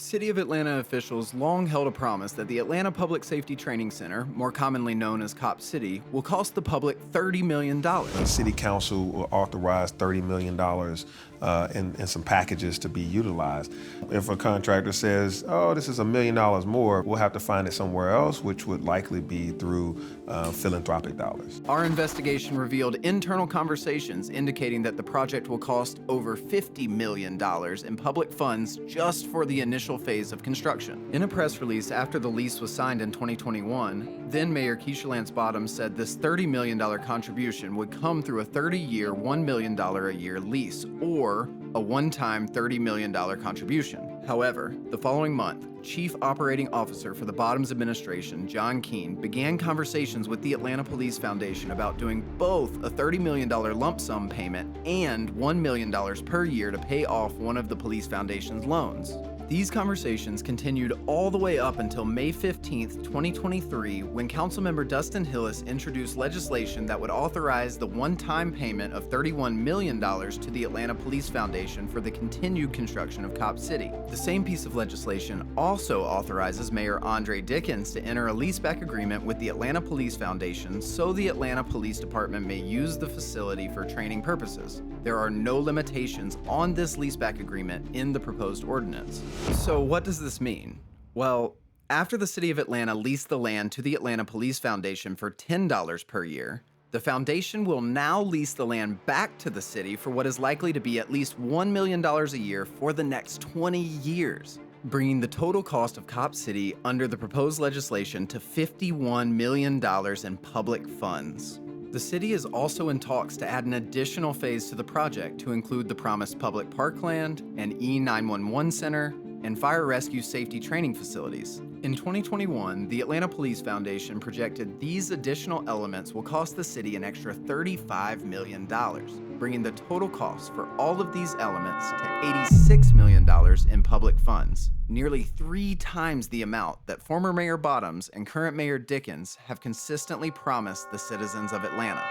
City of Atlanta officials long held a promise that the Atlanta Public Safety Training Center, more commonly known as Cop City, will cost the public $30 million. The City Council will authorize $30 million in some packages to be utilized. If a contractor says, oh, this is $1 million more, we'll have to find it somewhere else, which would likely be through philanthropic dollars. Our investigation revealed internal conversations indicating that the project will cost over $50 million in public funds just for the initial phase of construction. In a press release after the lease was signed in 2021, then Mayor Keisha Lance Bottoms said this $30 million contribution would come through a 30-year, $1 million a year lease, or a one-time $30 million contribution. However, the following month, Chief Operating Officer for the Bottoms administration, Jon Keene, began conversations with the Atlanta Police Foundation about doing both a $30 million lump sum payment and $1 million per year to pay off one of the Police Foundation's loans. These conversations continued all the way up until May 15, 2023, when Councilmember Dustin Hillis introduced legislation that would authorize the one-time payment of $31 million to the Atlanta Police Foundation for the continued construction of Cop City. The same piece of legislation also authorizes Mayor Andre Dickens to enter a leaseback agreement with the Atlanta Police Foundation so the Atlanta Police Department may use the facility for training purposes. There are no limitations on this leaseback agreement in the proposed ordinance. So what does this mean? Well, after the City of Atlanta leased the land to the Atlanta Police Foundation for $10 per year, the foundation will now lease the land back to the city for what is likely to be at least $1 million a year for the next 20 years, bringing the total cost of Cop City under the proposed legislation to $51 million in public funds. The city is also in talks to add an additional phase to the project to include the promised public parkland, an E911 center, and fire rescue safety training facilities. In 2021, the Atlanta Police Foundation projected these additional elements will cost the city an extra $35 million, bringing the total cost for all of these elements to $86 million in public funds, nearly 3 times the amount that former Mayor Bottoms and current Mayor Dickens have consistently promised the citizens of Atlanta.